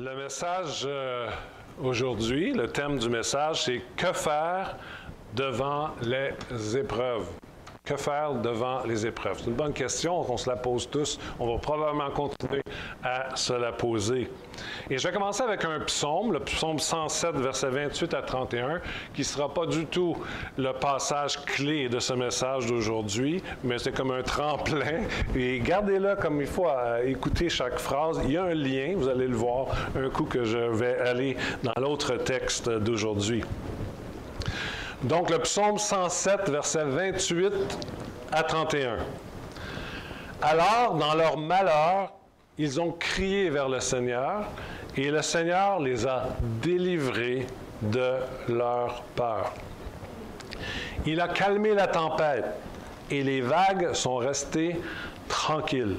Le message aujourd'hui, le thème du message, c'est « Que faire devant les épreuves ?» Que faire devant les épreuves? C'est une bonne question, on se la pose tous. On va probablement continuer à se la poser. Et je vais commencer avec un psaume, le psaume 107, versets 28 à 31, qui ne sera pas du tout le passage clé de ce message d'aujourd'hui, mais c'est comme un tremplin. Et gardez-le comme il faut à écouter chaque phrase. Il y a un lien, vous allez le voir, un coup que je vais aller dans l'autre texte d'aujourd'hui. Donc, le psaume 107, versets 28 à 31. « Alors, dans leur malheur, ils ont crié vers le Seigneur, et le Seigneur les a délivrés de leur peur. Il a calmé la tempête, et les vagues sont restées tranquilles.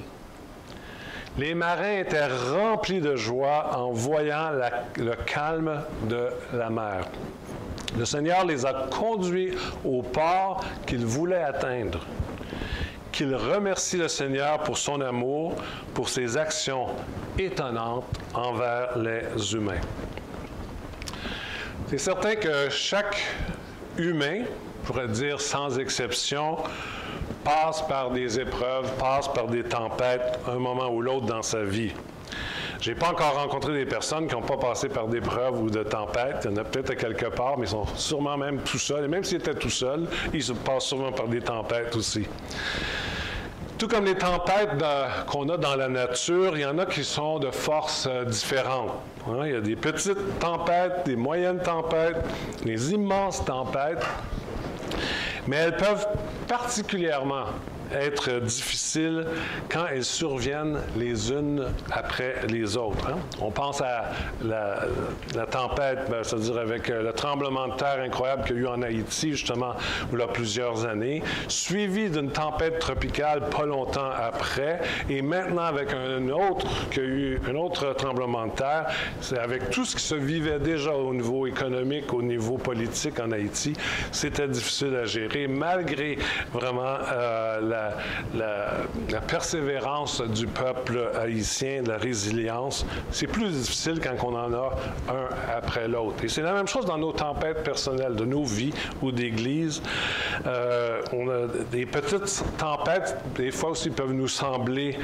Les marins étaient remplis de joie en voyant le calme de la mer. Le Seigneur les a conduits au port qu'ils voulaient atteindre. Qu'ils remercient le Seigneur pour son amour, pour ses actions étonnantes envers les humains. » C'est certain que chaque humain, je pourrais dire sans exception, passe par des épreuves, passe par des tempêtes, un moment ou l'autre dans sa vie. Je n'ai pas encore rencontré des personnes qui n'ont pas passé par d'épreuves ou de tempêtes. Il y en a peut-être à quelque part, mais ils sont sûrement même tout seuls. Et même s'ils étaient tout seuls, ils se passent sûrement par des tempêtes aussi. Tout comme les tempêtes qu'on a dans la nature, il y en a qui sont de forces différentes. Hein? Il y a des petites tempêtes, des moyennes tempêtes, des immenses tempêtes. Mais elles peuvent particulièrement être difficiles quand elles surviennent les unes après les autres. Hein? On pense à la tempête, c'est-à-dire avec le tremblement de terre incroyable qu'il y a eu en Haïti, justement, il y a plusieurs années, suivi d'une tempête tropicale pas longtemps après, et maintenant avec un autre tremblement de terre, c'est avec tout ce qui se vivait déjà au niveau économique, au niveau politique en Haïti, c'était difficile à gérer, malgré vraiment la persévérance du peuple haïtien, de la résilience. C'est plus difficile quand on en a un après l'autre. Et c'est la même chose dans nos tempêtes personnelles, de nos vies ou d'église. On a des petites tempêtes, des fois aussi peuvent nous sembler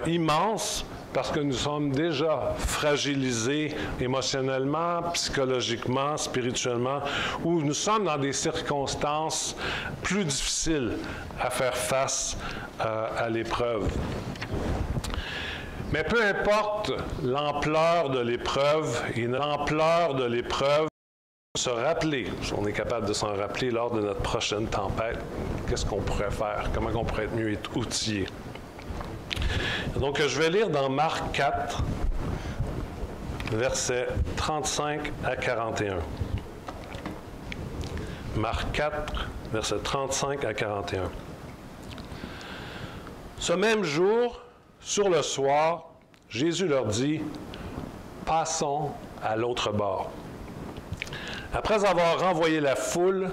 immenses, parce que nous sommes déjà fragilisés émotionnellement, psychologiquement, spirituellement, où nous sommes dans des circonstances plus difficiles à faire face à l'épreuve. Mais peu importe l'ampleur de l'épreuve, se rappeler, si on est capable de s'en rappeler lors de notre prochaine tempête, qu'est-ce qu'on pourrait faire, comment on pourrait être mieux outillé. Donc, je vais lire dans Marc 4, versets 35 à 41. Marc 4, versets 35 à 41. Ce même jour, sur le soir, Jésus leur dit, « Passons à l'autre bord. » Après avoir renvoyé la foule,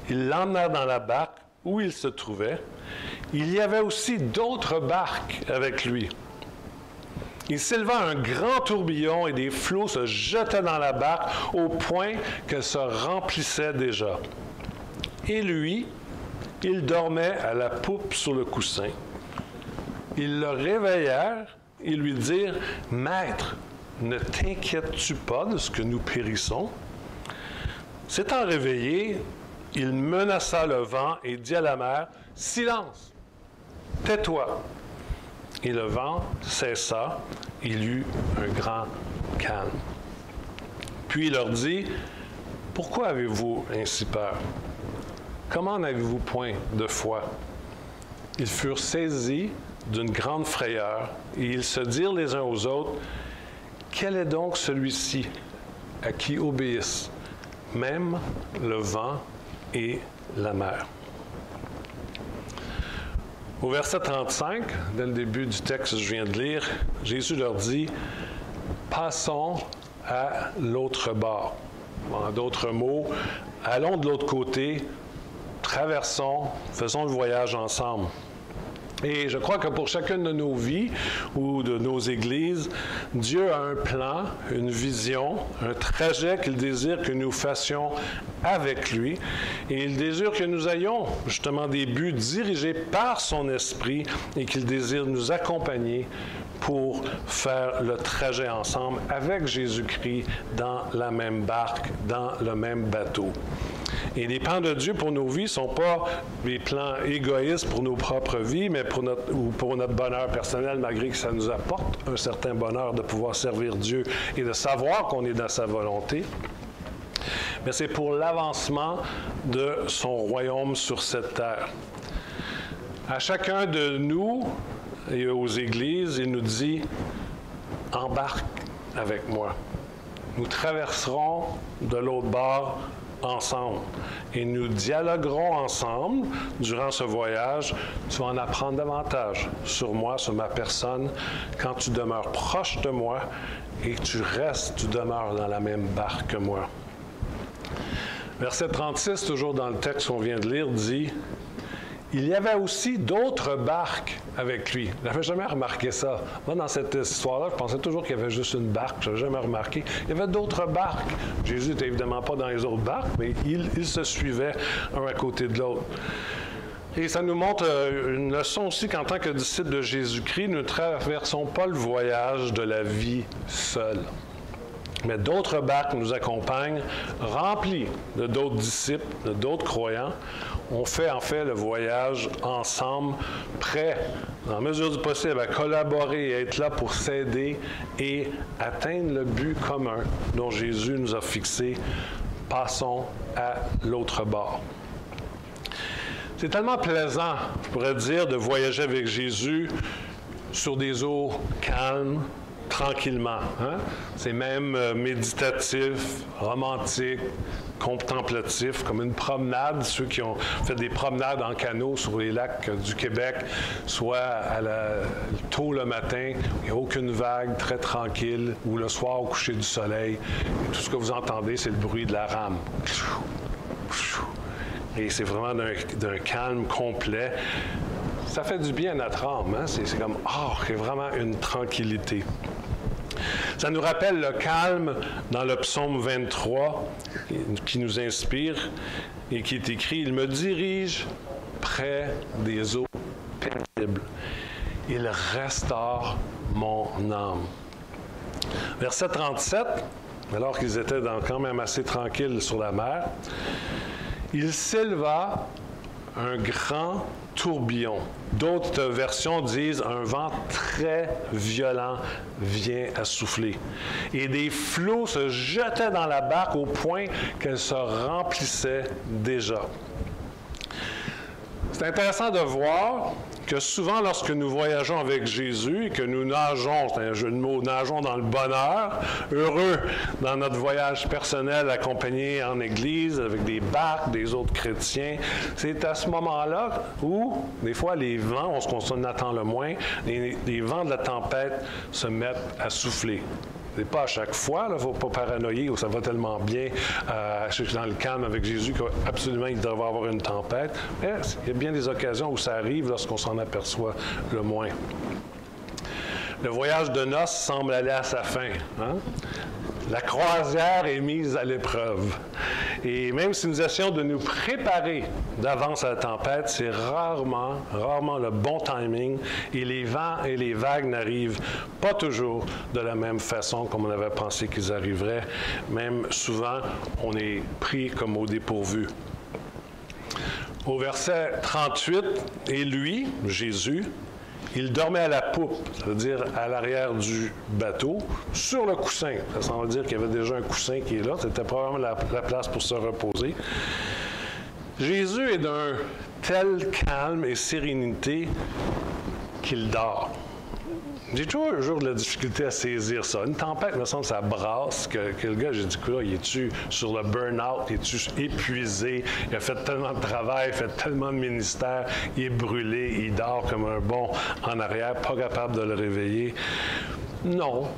ils l'emmenèrent dans la barque où il se trouvait. Il y avait aussi d'autres barques avec lui. Il s'éleva un grand tourbillon et des flots se jetaient dans la barque au point qu'elle se remplissait déjà. Et lui, il dormait à la poupe sur le coussin. Ils le réveillèrent et lui dirent, « Maître, ne t'inquiètes-tu pas de ce que nous périssons? » S'étant réveillé, il menaça le vent et dit à la mer, « Silence! Tais-toi! » Et le vent cessa, il eut un grand calme. Puis il leur dit, « Pourquoi avez-vous ainsi peur? Comment n'avez-vous point de foi? » Ils furent saisis d'une grande frayeur, et ils se dirent les uns aux autres, « Quel est donc celui-ci à qui obéissent même le vent et la mer? » Au verset 35, dès le début du texte que je viens de lire, Jésus leur dit, « Passons à l'autre bord. » En d'autres mots, allons de l'autre côté, traversons, faisons le voyage ensemble. Et je crois que pour chacune de nos vies ou de nos églises, Dieu a un plan, une vision, un trajet qu'il désire que nous fassions avec lui. Et il désire que nous ayons justement des buts dirigés par son esprit et qu'il désire nous accompagner pour faire le trajet ensemble avec Jésus-Christ dans la même barque, dans le même bateau. Et les plans de Dieu pour nos vies ne sont pas des plans égoïstes pour nos propres vies, mais pour notre bonheur personnel, malgré que ça nous apporte un certain bonheur de pouvoir servir Dieu et de savoir qu'on est dans sa volonté. Mais c'est pour l'avancement de son royaume sur cette terre. À chacun de nous et aux églises, il nous dit « Embarque avec moi. Nous traverserons de l'autre bord ensemble et nous dialoguerons ensemble durant ce voyage. Tu vas en apprendre davantage sur moi, sur ma personne, quand tu demeures proche de moi et que tu demeures dans la même barque que moi. » Verset 36, toujours dans le texte qu'on vient de lire, dit « Il y avait aussi d'autres barques avec lui. » Je n'avais jamais remarqué ça. Moi, dans cette histoire-là, je pensais toujours qu'il y avait juste une barque. Je n'avais jamais remarqué. Il y avait d'autres barques. Jésus n'était évidemment pas dans les autres barques, mais ils se suivaient un à côté de l'autre. Et ça nous montre une leçon aussi qu'en tant que disciples de Jésus-Christ, nous ne traversons pas le voyage de la vie seul. Mais d'autres barques nous accompagnent, remplies de d'autres disciples, de d'autres croyants. On fait en fait le voyage ensemble, prêts, dans la mesure du possible, à collaborer et être là pour s'aider et atteindre le but commun dont Jésus nous a fixé. Passons à l'autre bord. C'est tellement plaisant, je pourrais dire, de voyager avec Jésus sur des eaux calmes, tranquillement. Hein? C'est même méditatif, romantique, contemplatif, comme une promenade. Ceux qui ont fait des promenades en canot sur les lacs du Québec, soit tôt le matin, il n'y a aucune vague, très tranquille, ou le soir au coucher du soleil. Et tout ce que vous entendez, c'est le bruit de la rame. Et c'est vraiment d'un calme complet. Ça fait du bien à notre âme. Hein? C'est comme, c'est vraiment une tranquillité. Ça nous rappelle le calme dans le psaume 23 qui nous inspire et qui est écrit « Il me dirige près des eaux paisibles. Il restaure mon âme. » Verset 37, alors qu'ils étaient quand même assez tranquilles sur la mer, « Il s'éleva un grand tourbillon. » D'autres versions disent « Un vent très violent vient à souffler. » Et des flots se jetaient dans la barque au point qu'elle se remplissait déjà. C'est intéressant de voir que souvent, lorsque nous voyageons avec Jésus et que nous nageons, c'est un jeu de mots, nageons dans le bonheur, heureux dans notre voyage personnel accompagné en Église avec des barques, des autres chrétiens, c'est à ce moment-là où, des fois, les vents, ce qu'on attend le moins, les vents de la tempête se mettent à souffler. Ce n'est pas à chaque fois, il ne faut pas paranoïer où ça va tellement bien dans le calme avec Jésus qu'absolument il devrait y avoir une tempête. Mais il y a bien des occasions où ça arrive lorsqu'on s'en aperçoit le moins. Le voyage de noces semble aller à sa fin. Hein? La croisière est mise à l'épreuve. Et même si nous essayons de nous préparer d'avance à la tempête, c'est rarement le bon timing. Et les vents et les vagues n'arrivent pas toujours de la même façon comme on avait pensé qu'ils arriveraient. Même souvent, on est pris comme au dépourvu. Au verset 38, « Et lui, Jésus, il dormait à la poupe, c'est-à-dire à l'arrière du bateau, sur le coussin. » Ça semble dire qu'il y avait déjà un coussin qui est là. C'était probablement la place pour se reposer. Jésus est d'un tel calme et sérénité qu'il dort. J'ai toujours de la difficulté à saisir ça. Une tempête, il me semble, ça brasse, que le gars, j'ai dit, là, il est-tu sur le burn-out, il est-tu épuisé, il a fait tellement de travail, il a fait tellement de ministère, il est brûlé, il dort comme un bon en arrière, pas capable de le réveiller. Non,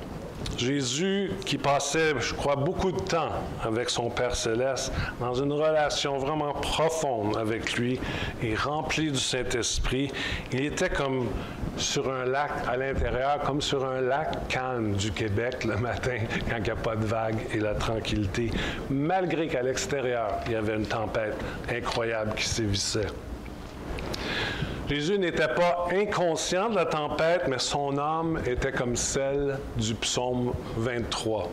Jésus qui passait, je crois, beaucoup de temps avec son Père Céleste, dans une relation vraiment profonde avec lui et remplie du Saint-Esprit. Il était comme sur un lac à l'intérieur, comme sur un lac calme du Québec le matin, quand il n'y a pas de vagues et la tranquillité, malgré qu'à l'extérieur, il y avait une tempête incroyable qui sévissait. Jésus n'était pas inconscient de la tempête, mais son âme était comme celle du psaume 23.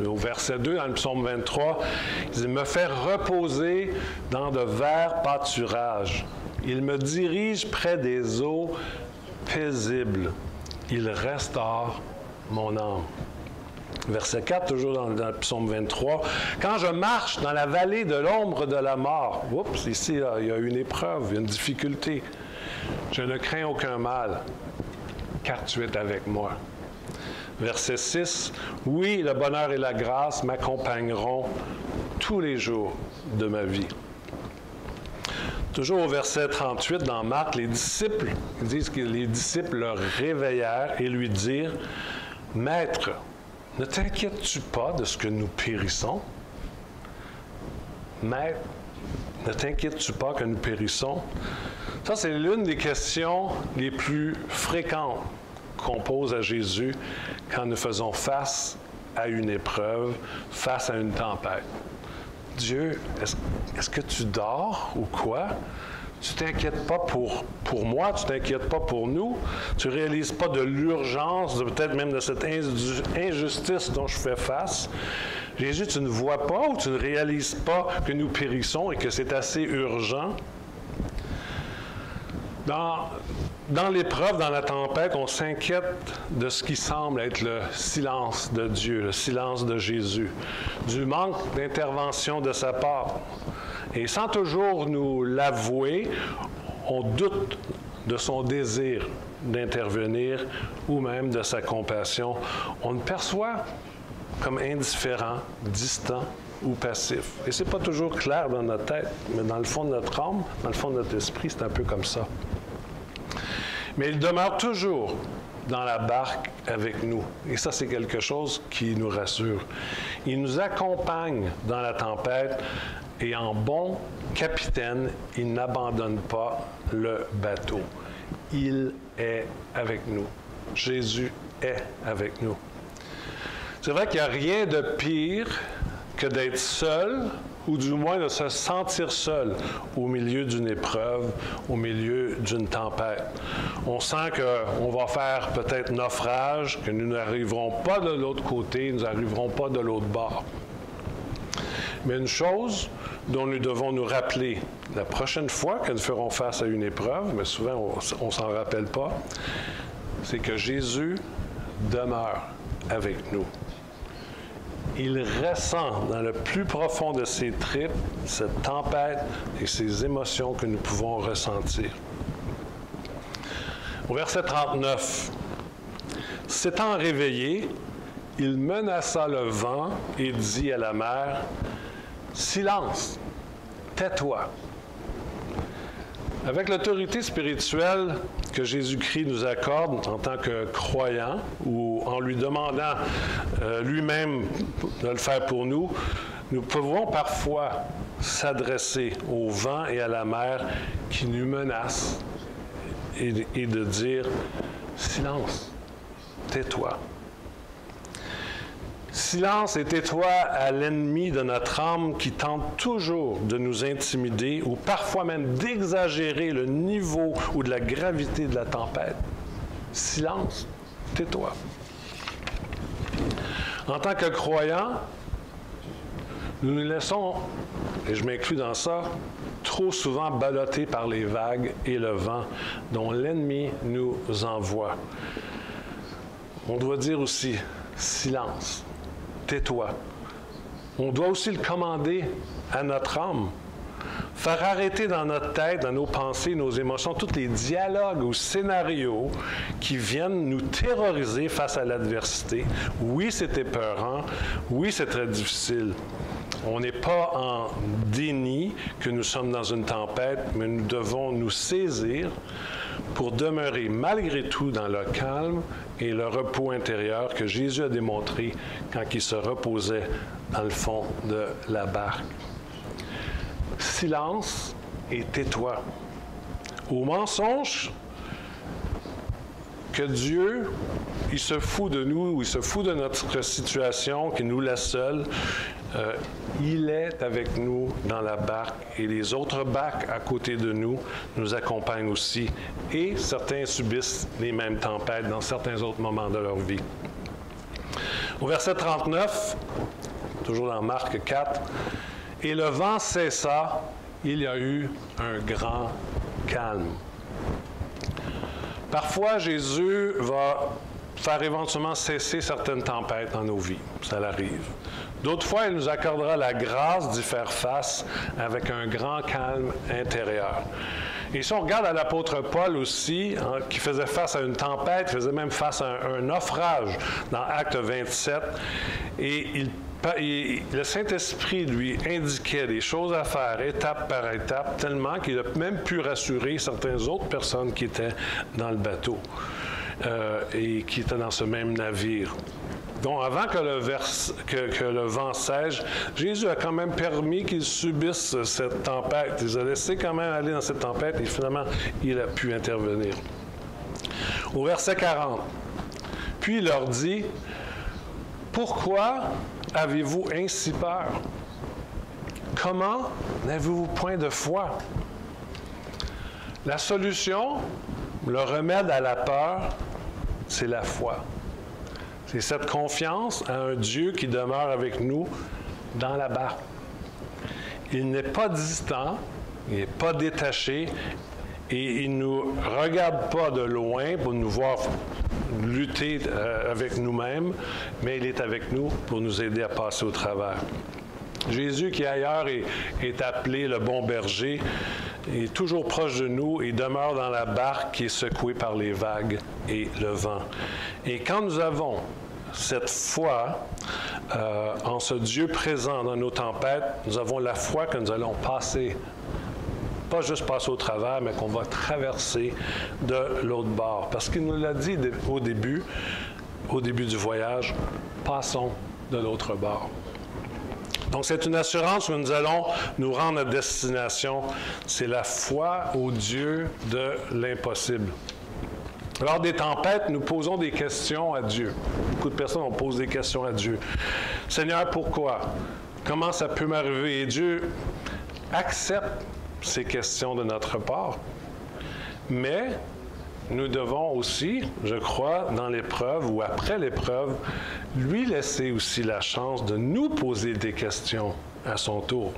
Au verset 2, dans le psaume 23, il dit « Me fait reposer dans de verts pâturages. Il me dirige près des eaux paisibles. Il restaure mon âme. » Verset 4, toujours dans le psaume 23. « Quand je marche dans la vallée de l'ombre de la mort. » Oups, ici, là, il y a une épreuve, une difficulté. « Je ne crains aucun mal, car tu es avec moi. » Verset 6. « Oui, le bonheur et la grâce m'accompagneront tous les jours de ma vie. » Toujours au verset 38, dans Marc, les disciples disent que les disciples le réveillèrent et lui dirent « Maître, ne t'inquiètes-tu pas de ce que nous périssons? » Maître, ne t'inquiètes-tu pas que nous périssons? Ça, c'est l'une des questions les plus fréquentes qu'on pose à Jésus quand nous faisons face à une épreuve, face à une tempête. Dieu, est-ce que tu dors ou quoi? Tu ne t'inquiètes pas pour moi, tu ne t'inquiètes pas pour nous, tu ne réalises pas de l'urgence, peut-être même de cette injustice dont je fais face. Jésus, tu ne vois pas ou tu ne réalises pas que nous périssons et que c'est assez urgent? Dans l'épreuve, dans la tempête, on s'inquiète de ce qui semble être le silence de Dieu, le silence de Jésus, du manque d'intervention de sa part. Et sans toujours nous l'avouer, on doute de son désir d'intervenir ou même de sa compassion. On le perçoit comme indifférent, distant ou passif. Et ce n'est pas toujours clair dans notre tête, mais dans le fond de notre âme, dans le fond de notre esprit, c'est un peu comme ça. Mais il demeure toujours dans la barque avec nous. Et ça, c'est quelque chose qui nous rassure. Il nous accompagne dans la tempête et en bon capitaine, il n'abandonne pas le bateau. Il est avec nous. Jésus est avec nous. C'est vrai qu'il n'y a rien de pire que d'être seul, ou du moins de se sentir seul au milieu d'une épreuve, au milieu d'une tempête. On sent qu'on va faire peut-être naufrage, que nous n'arriverons pas de l'autre côté, nous n'arriverons pas de l'autre bord. Mais une chose dont nous devons nous rappeler la prochaine fois que nous ferons face à une épreuve, mais souvent on ne s'en rappelle pas, c'est que Jésus demeure avec nous. Il ressent dans le plus profond de ses tripes cette tempête et ces émotions que nous pouvons ressentir. Au verset 39, « S'étant réveillé, il menaça le vent et dit à la mer, « Silence, tais-toi. » Avec l'autorité spirituelle que Jésus-Christ nous accorde en tant que croyant ou en lui demandant lui-même de le faire pour nous, nous pouvons parfois s'adresser au vent et à la mer qui nous menacent et de dire « Silence, tais-toi. » Silence et tais-toi à l'ennemi de notre âme qui tente toujours de nous intimider ou parfois même d'exagérer le niveau ou de la gravité de la tempête. Silence, tais-toi. En tant que croyants, nous nous laissons, et je m'inclus dans ça, trop souvent ballottés par les vagues et le vent dont l'ennemi nous envoie. On doit dire aussi silence. Tais-toi. On doit aussi le commander à notre âme. Faire arrêter dans notre tête, dans nos pensées, nos émotions, tous les dialogues ou scénarios qui viennent nous terroriser face à l'adversité. Oui, c'est épeurant. Oui, c'est très difficile. On n'est pas en déni que nous sommes dans une tempête, mais nous devons nous saisir pour demeurer malgré tout dans le calme et le repos intérieur que Jésus a démontré quand il se reposait dans le fond de la barque. Silence et tais-toi. Au mensonge que Dieu, il se fout de nous, ou il se fout de notre situation, qu'il nous laisse seuls, il est avec nous dans la barque et les autres barques à côté de nous nous accompagnent aussi. Et certains subissent les mêmes tempêtes dans certains autres moments de leur vie. Au verset 39, toujours dans Marc 4, « Et le vent cessa, il y a eu un grand calme. » Parfois, Jésus va faire éventuellement cesser certaines tempêtes dans nos vies. Ça l'arrive. D'autres fois, il nous accordera la grâce d'y faire face avec un grand calme intérieur. Et si on regarde à l'apôtre Paul aussi, hein, qui faisait face à une tempête, faisait même face à un naufrage dans Acte 27, et le Saint-Esprit lui indiquait des choses à faire étape par étape, tellement qu'il a même pu rassurer certaines autres personnes qui étaient dans le bateau et qui étaient dans ce même navire. Donc, avant que le vent sèche, Jésus a quand même permis qu'ils subissent cette tempête. Il les a laissés quand même aller dans cette tempête et finalement, il a pu intervenir. Au verset 40, « Puis il leur dit, « Pourquoi avez-vous ainsi peur? Comment n'avez-vous point de foi? » La solution, le remède à la peur, c'est la foi. C'est cette confiance à un Dieu qui demeure avec nous dans la barque. Il n'est pas distant, il n'est pas détaché et il ne nous regarde pas de loin pour nous voir lutter avec nous-mêmes, mais il est avec nous pour nous aider à passer au travers. Jésus, qui ailleurs est appelé le bon berger, est toujours proche de nous et demeure dans la barque qui est secouée par les vagues et le vent. Et quand nous avons cette foi en ce Dieu présent dans nos tempêtes, nous avons la foi que nous allons passer, pas juste passer au travers, mais qu'on va traverser de l'autre bord. Parce qu'il nous l'a dit au début du voyage, passons de l'autre bord. Donc, c'est une assurance où nous allons nous rendre à destination. C'est la foi au Dieu de l'impossible. Lors des tempêtes, nous posons des questions à Dieu. Beaucoup de personnes, on pose des questions à Dieu. Seigneur, pourquoi? Comment ça peut m'arriver? Et Dieu accepte ces questions de notre part. Mais nous devons aussi, je crois, dans l'épreuve ou après l'épreuve, lui laisser aussi la chance de nous poser des questions à son tour.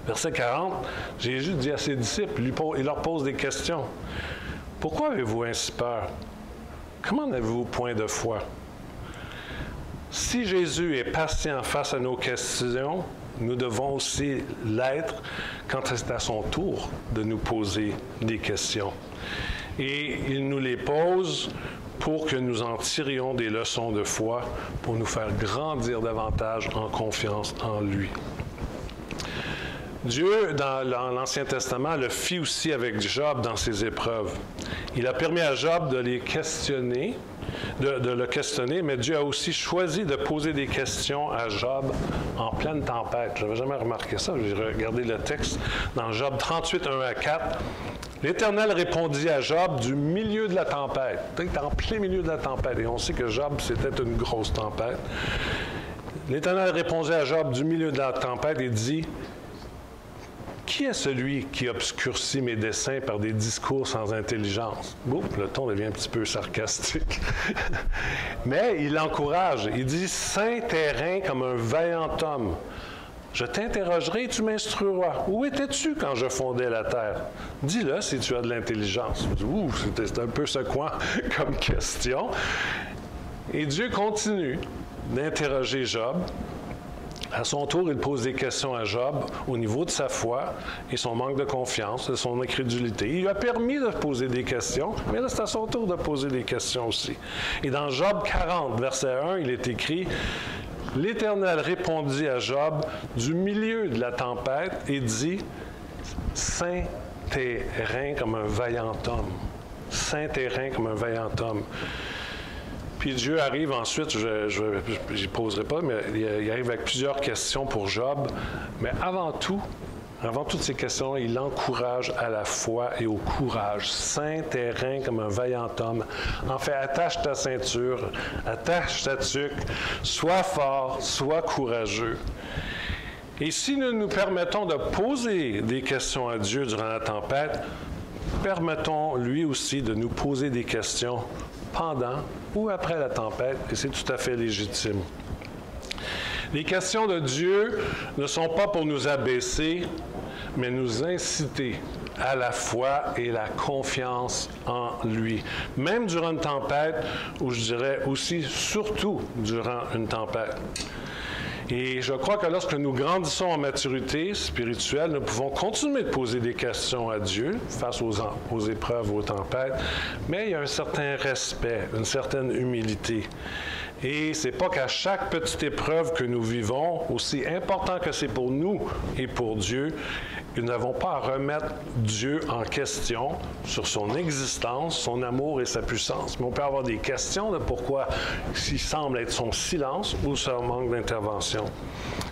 Verset 40, Jésus dit à ses disciples, il leur pose des questions. « Pourquoi avez-vous ainsi peur? Comment n'avez-vous point de foi? » Si Jésus est patient face à nos questions, nous devons aussi l'être quand c'est à son tour de nous poser des questions. Et il nous les pose pour que nous en tirions des leçons de foi, pour nous faire grandir davantage en confiance en lui. Dieu, dans l'Ancien Testament, le fit aussi avec Job dans ses épreuves. Il a permis à Job de les questionner, de le questionner, mais Dieu a aussi choisi de poser des questions à Job en pleine tempête. Je n'avais jamais remarqué ça. J'ai regardé le texte dans Job 38, 1 à 4. L'Éternel répondit à Job du milieu de la tempête. Il était en plein milieu de la tempête. Et on sait que Job, c'était une grosse tempête. L'Éternel répondit à Job du milieu de la tempête et dit, « Qui est celui qui obscurcit mes desseins par des discours sans intelligence? » Oups, le ton devient un petit peu sarcastique. Mais il l'encourage. Il dit, « Saint terrain comme un vaillant homme. Je t'interrogerai et tu m'instruiras. Où étais-tu quand je fondais la terre? Dis-le si tu as de l'intelligence. » Ouh, c'est un peu secouant comme question. Et Dieu continue d'interroger Job. À son tour, il pose des questions à Job au niveau de sa foi et son manque de confiance, de son incrédulité. Il lui a permis de poser des questions, mais là, c'est à son tour de poser des questions aussi. Et dans Job 40, verset 1, il est écrit « L'Éternel répondit à Job du milieu de la tempête et dit « Saint terrain comme un vaillant homme. Saint terrain comme un vaillant homme. Puis Dieu arrive ensuite, je n'y poserai pas, mais il arrive avec plusieurs questions pour Job. Mais avant toutes ces questions, il encourage à la foi et au courage. Saint terrain comme un vaillant homme. En fait, attache ta ceinture, attache ta tuque, sois fort, sois courageux. Et si nous nous permettons de poser des questions à Dieu durant la tempête, permettons lui aussi de nous poser des questions pendant ou après la tempête, et c'est tout à fait légitime. Les questions de Dieu ne sont pas pour nous abaisser, mais nous inciter à la foi et la confiance en lui. Même durant une tempête, ou je dirais aussi, surtout durant une tempête. Et je crois que lorsque nous grandissons en maturité spirituelle, nous pouvons continuer de poser des questions à Dieu face aux épreuves, aux tempêtes, mais il y a un certain respect, une certaine humilité. Et ce n'est pas qu'à chaque petite épreuve que nous vivons, aussi important que c'est pour nous et pour Dieu, nous n'avons pas à remettre Dieu en question sur son existence, son amour et sa puissance. Mais on peut avoir des questions de pourquoi il semble être son silence ou son manque d'intervention.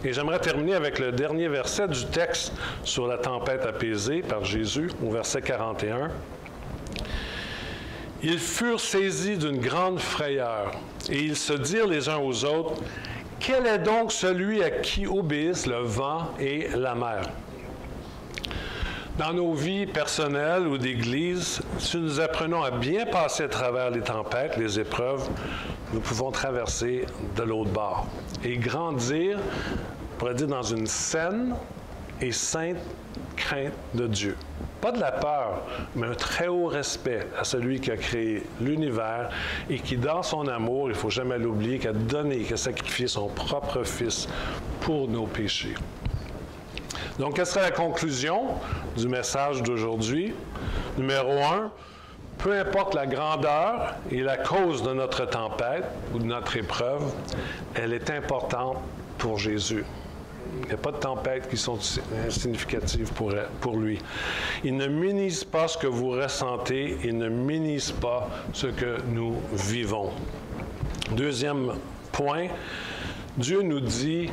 Et j'aimerais terminer avec le dernier verset du texte sur la tempête apaisée par Jésus, au verset 41. « Ils furent saisis d'une grande frayeur, et ils se dirent les uns aux autres, « Quel est donc celui à qui obéissent le vent et la mer? » Dans nos vies personnelles ou d'Église, si nous apprenons à bien passer à travers les tempêtes, les épreuves, nous pouvons traverser de l'autre bord et grandir, on pourrait dire, dans une saine et sainte crainte de Dieu. Pas de la peur, mais un très haut respect à celui qui a créé l'univers et qui, dans son amour, il ne faut jamais l'oublier, qui a donné, qui a sacrifié son propre Fils pour nos péchés. Donc, quelle serait la conclusion du message d'aujourd'hui? Numéro 1, peu importe la grandeur et la cause de notre tempête ou de notre épreuve, elle est importante pour Jésus. Il n'y a pas de tempêtes qui sont significatives pour lui. Il ne minimise pas ce que vous ressentez, il ne minimise pas ce que nous vivons. Deuxième point, Dieu nous dit,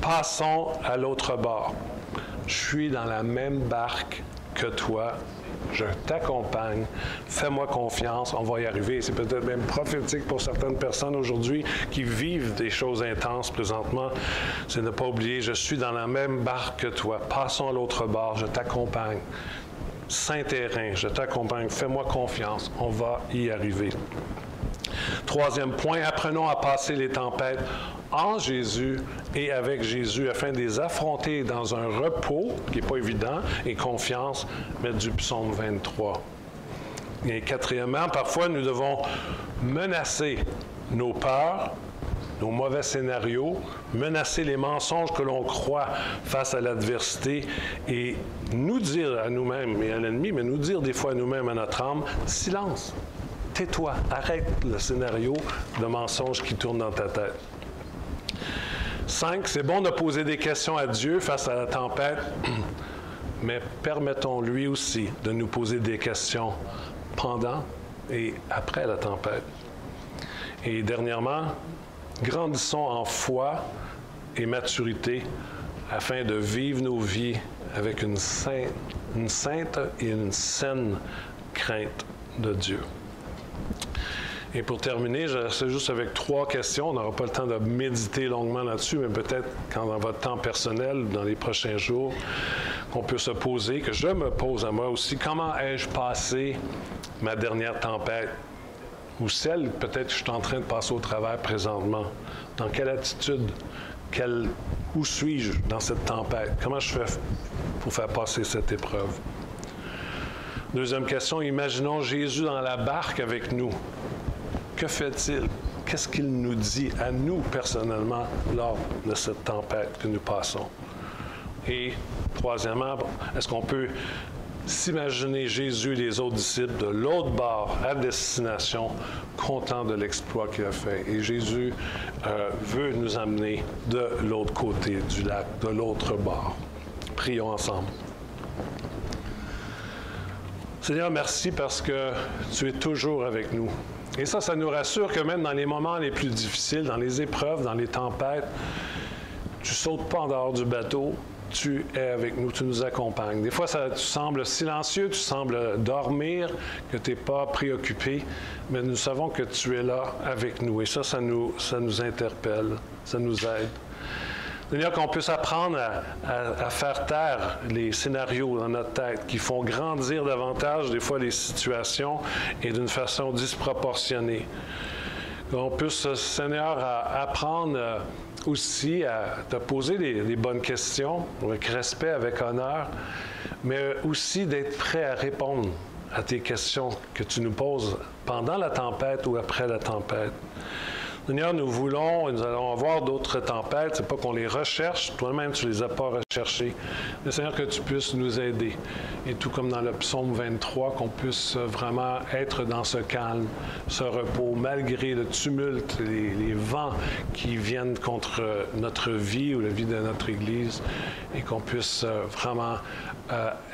passons à l'autre bord. Je suis dans la même barque que toi. Je t'accompagne. Fais-moi confiance. On va y arriver. C'est peut-être même prophétique pour certaines personnes aujourd'hui qui vivent des choses intenses présentement. C'est ne pas oublier, je suis dans la même barque que toi. Passons à l'autre bord. Je t'accompagne. Saint terrain, je t'accompagne. Fais-moi confiance. On va y arriver. Troisième point, apprenons à passer les tempêtes en Jésus et avec Jésus afin de les affronter dans un repos qui n'est pas évident et confiance, mais du psaume 23. Et quatrièmement, parfois nous devons menacer nos peurs, nos mauvais scénarios, menacer les mensonges que l'on croit face à l'adversité et nous dire à nous-mêmes et à l'ennemi, mais nous dire des fois à nous-mêmes, à notre âme, silence, tais-toi, arrête le scénario de mensonges qui tourne dans ta tête. 5, c'est bon de poser des questions à Dieu face à la tempête, mais permettons-lui aussi de nous poser des questions pendant et après la tempête. Et dernièrement, grandissons en foi et maturité afin de vivre nos vies avec une sainte et une saine crainte de Dieu. Et pour terminer, je reste juste avec 3 questions. On n'aura pas le temps de méditer longuement là-dessus, mais peut-être quand dans votre temps personnel, dans les prochains jours, qu'on peut se poser, que je me pose à moi aussi, comment ai-je passé ma dernière tempête? Ou celle, peut-être, que je suis en train de passer au travers présentement. Dans quelle attitude? Où suis-je dans cette tempête? Comment je fais pour faire passer cette épreuve? Deuxième question, imaginons Jésus dans la barque avec nous. Que fait-il? Qu'est-ce qu'il nous dit à nous personnellement lors de cette tempête que nous passons? Et troisièmement, est-ce qu'on peut s'imaginer Jésus et les autres disciples de l'autre bord à destination, contents de l'exploit qu'il a fait? Et Jésus veut nous amener de l'autre côté du lac, de l'autre bord. Prions ensemble. Seigneur, merci parce que tu es toujours avec nous. Et ça nous rassure que même dans les moments les plus difficiles, dans les épreuves, dans les tempêtes, tu ne sautes pas en dehors du bateau, tu es avec nous, tu nous accompagnes. Des fois, tu sembles silencieux, tu sembles dormir, que tu n'es pas préoccupé, mais nous savons que tu es là avec nous. Et ça nous interpelle, ça nous aide. Seigneur, qu'on puisse apprendre à faire taire les scénarios dans notre tête qui font grandir davantage des fois les situations et d'une façon disproportionnée. Qu'on puisse, Seigneur, apprendre aussi à te poser des bonnes questions avec respect, avec honneur, mais aussi d'être prêt à répondre à tes questions que tu nous poses pendant la tempête ou après la tempête. Seigneur, nous allons avoir d'autres tempêtes, c'est pas qu'on les recherche, toi-même tu les as pas recherchées, mais Seigneur, que tu puisses nous aider. Et tout comme dans le psaume 23, qu'on puisse vraiment être dans ce calme, ce repos, malgré le tumulte, les vents qui viennent contre notre vie ou la vie de notre Église, et qu'on puisse vraiment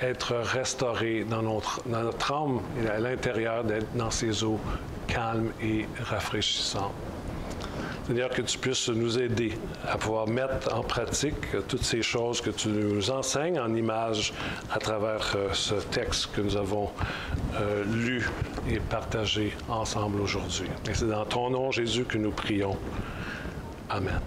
être restauré dans notre âme et à l'intérieur, d'être dans ces eaux calmes et rafraîchissantes. Seigneur, que tu puisses nous aider à pouvoir mettre en pratique toutes ces choses que tu nous enseignes en images à travers ce texte que nous avons lu et partagé ensemble aujourd'hui. Et c'est dans ton nom, Jésus, que nous prions. Amen.